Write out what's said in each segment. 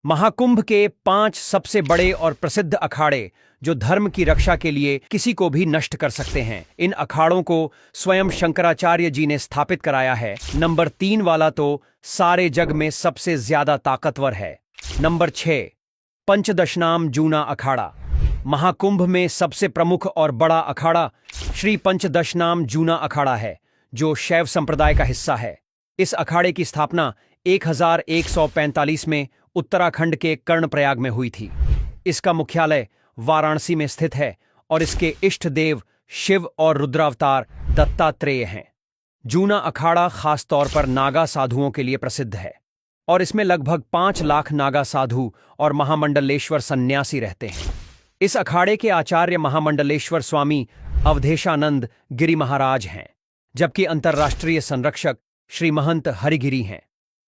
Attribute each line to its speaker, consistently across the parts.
Speaker 1: महाकुंभ के 5 सबसे बड़े और प्रसिद्ध अखाड़े जो धर्म की रक्षा के लिए किसी को भी नष्ट कर सकते हैं। इन अखाड़ों को स्वयं शंकराचार्य जी ने स्थापित कराया है। नंबर 3 वाला तो सारे जग में सबसे ज्यादा ताकतवर है। नंबर 6, पंचदशनाम जूना अखाड़ा। महाकुंभ में सबसे प्रमुख और बड़ा अखाड़ा श्री पंचदशनाम जूना अखाड़ा है, जो शैव संप्रदाय का हिस्सा है। इस अखाड़े की स्थापना 1145 में उत्तराखंड के कर्णप्रयाग में हुई थी। इसका मुख्यालय वाराणसी में स्थित है और इसके इष्ट देव शिव और रुद्रावतार दत्तात्रेय हैं। जूना अखाड़ा खास तौर पर नागा साधुओं के लिए प्रसिद्ध है और इसमें लगभग 5 लाख नागा साधु और महामंडलेश्वर सन्यासी रहते हैं। इस अखाड़े के आचार्य महामंडलेश्वर स्वामी अवधेशानंद गिरी महाराज हैं, जबकि अंतर्राष्ट्रीय संरक्षक श्री महंत हरिगिरी हैं।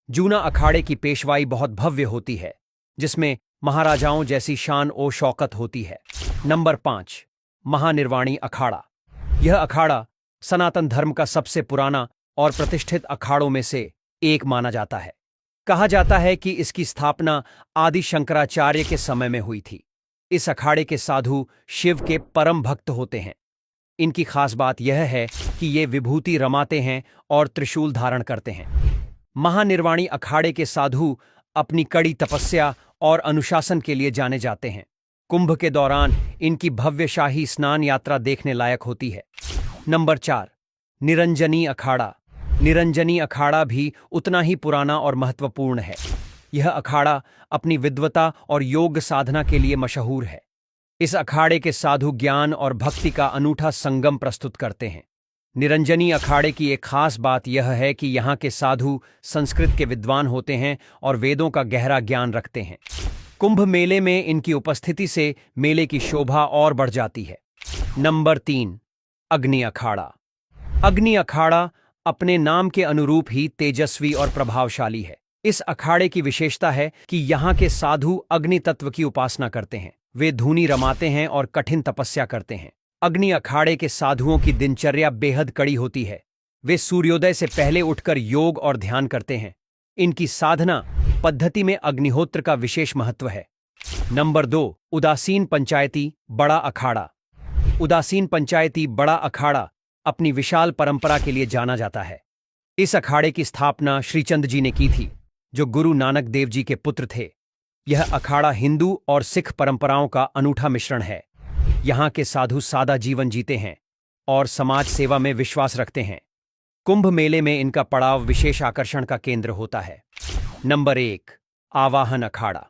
Speaker 1: जूना अखाड़े की पेशवाई बहुत भव्य होती है, जिसमें महाराजाओं जैसी शान ओ शौकत होती है। नंबर 5, महानिर्वाणी अखाड़ा। यह अखाड़ा सनातन धर्म का सबसे पुराना और प्रतिष्ठित अखाड़ों में से एक माना जाता है। कहा जाता है कि इसकी स्थापना आदि शंकराचार्य के समय में हुई थी। इस अखाड़े के साधु शिव के परम भक्त होते हैं। इनकी खास बात यह है कि ये विभूति रमाते हैं और त्रिशूल धारण करते हैं। महानिर्वाणी अखाड़े के साधु अपनी कड़ी तपस्या और अनुशासन के लिए जाने जाते हैं। कुंभ के दौरान इनकी भव्य शाही स्नान यात्रा देखने लायक होती है। नंबर 4, निरंजनी अखाड़ा। निरंजनी अखाड़ा भी उतना ही पुराना और महत्वपूर्ण है। यह अखाड़ा अपनी विद्वता और योग साधना के लिए मशहूर है। इस अखाड़े के साधु ज्ञान और भक्ति का अनूठा संगम प्रस्तुत करते हैं। निरंजनी अखाड़े की एक खास बात यह है कि यहाँ के साधु संस्कृत के विद्वान होते हैं और वेदों का गहरा ज्ञान रखते हैं। कुंभ मेले में इनकी उपस्थिति से मेले की शोभा और बढ़ जाती है। नंबर 3, अग्नि अखाड़ा। अग्नि अखाड़ा अपने नाम के अनुरूप ही तेजस्वी और प्रभावशाली है। इस अखाड़े की विशेषता है कि यहाँ के साधु अग्नि तत्व की उपासना करते हैं। वे धूनी रमाते हैं और कठिन तपस्या करते हैं। अग्नि अखाड़े के साधुओं की दिनचर्या बेहद कड़ी होती है। वे सूर्योदय से पहले उठकर योग और ध्यान करते हैं। इनकी साधना पद्धति में अग्निहोत्र का विशेष महत्व है। नंबर 2, उदासीन पंचायती बड़ा अखाड़ा। उदासीन पंचायती बड़ा अखाड़ा अपनी विशाल परंपरा के लिए जाना जाता है। इस अखाड़े की स्थापना श्रीचंद जी ने की थी, जो गुरु नानक देव जी के पुत्र थे। यह अखाड़ा हिंदू और सिख परंपराओं का अनूठा मिश्रण है। यहाँ के साधु सादा जीवन जीते हैं और समाज सेवा में विश्वास रखते हैं। कुंभ मेले में इनका पड़ाव विशेष आकर्षण का केंद्र होता है। नंबर 1, आवाहन अखाड़ा।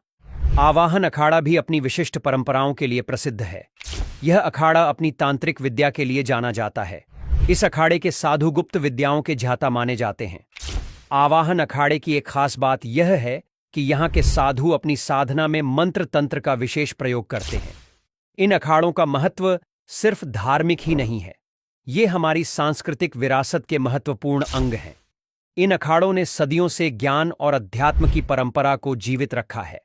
Speaker 1: आवाहन अखाड़ा भी अपनी विशिष्ट परंपराओं के लिए प्रसिद्ध है। यह अखाड़ा अपनी तांत्रिक विद्या के लिए जाना जाता है। इस अखाड़े के साधु गुप्त विद्याओं के ज्ञाता माने जाते हैं। आवाहन अखाड़े की एक खास बात यह है कि यहाँ के साधु अपनी साधना में मंत्र तंत्र का विशेष प्रयोग करते हैं। इन अखाड़ों का महत्व सिर्फ धार्मिक ही नहीं है, ये हमारी सांस्कृतिक विरासत के महत्वपूर्ण अंग हैं। इन अखाड़ों ने सदियों से ज्ञान और अध्यात्म की परंपरा को जीवित रखा है।